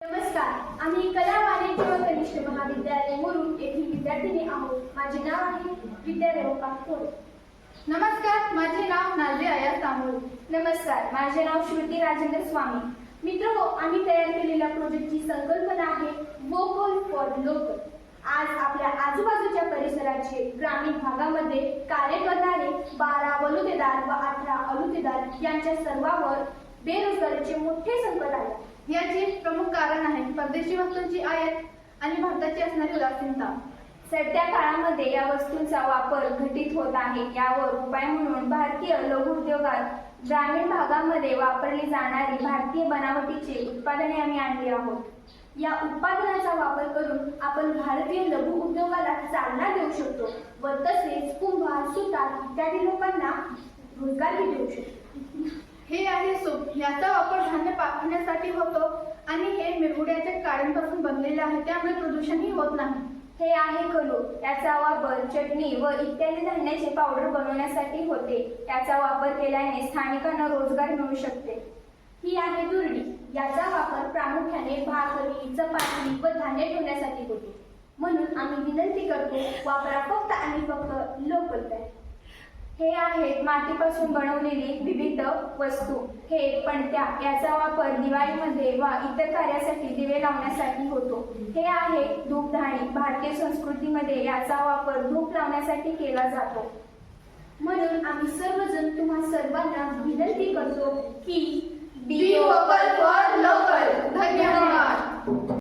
नमस्कार, आम्ही कला वाणिज्य व कनिष्ठ महाविद्यालय मुरुड येथील विद्यार्थिनी आहोत. माझे नाव आहे विद्या रेवका थोरे. नमस्कार, माझे नाव नाझिया अयाज तांबोळी. नमस्कार, माझे नाव श्रुती राजेंद्र स्वामी. मित्रहो, आम्ही तयार केलेल्या प्रोजेक्टची संकल्पना आहे वोकल फॉर लोकल. आज आपल्या आजूबाजूच्या परिसराचे ग्रामीण भागामध्ये कार्य करणारे 12 बलुतेदार व 18 अलुतेदार यांच्या सर्वांवर बेरोजगारीचे मोठे संकट आले. याचे प्रमुख कारण आहे परदेशी वस्तूंची आयात आणि भारताची असणारी उदासीनता. सध्या काळामध्ये या वस्तूंचा वापर घटित होत आहे. यावर उपाय म्हणून भारतीय लघु उद्योगात ग्रामीण भागामध्ये वापरली जाणारी भारतीय बनावटीची उत्पादने आम्ही आणली आहोत. या उत्पादनाचा वापर करून आपण भारतीय लघु उद्योगाला चालना देऊ शकतो व तसेच कुंभार, सुतार इत्यादी लोकांना रोजगारही देऊ शकतो. हे आहे सूप. याचा वापर धान्य पाखण्यासाठी होतो आणि हे मिरगुड्याच्या काड्यांपासून बनलेले आहे, त्यामुळे प्रदूषणही होत नाही. हे आहे कलो. याचा वापर चटणी व इत्यादी धान्याचे पावडर बनवण्यासाठी होते. याचा वापर केल्याने स्थानिकांना रोजगार मिळू शकते. ही आहे दुर्डी. याचा वापर प्रामुख्याने भाकरी, चपाती व धान्य ठेवण्यासाठी होते. म्हणून आम्ही विनंती करतो, वापरा फक्त आणि फक्त लोकल तयार. हे आहेत मातीपासून बनवलेली विविध वस्तू. हे पणत्या. याचा वापर दिवाळीमध्ये व इतर कार्यासाठी दिवे लावण्यासाठी होतो. हे आहे धूपधाणी. भारतीय संस्कृतीमध्ये याचा वापर धूप लावण्यासाठी केला जातो. म्हणून आम्ही सर्वजण तुम्हा सर्वांना विनंती करतो की बी वोकल फॉर लोकल. धन्यवाद.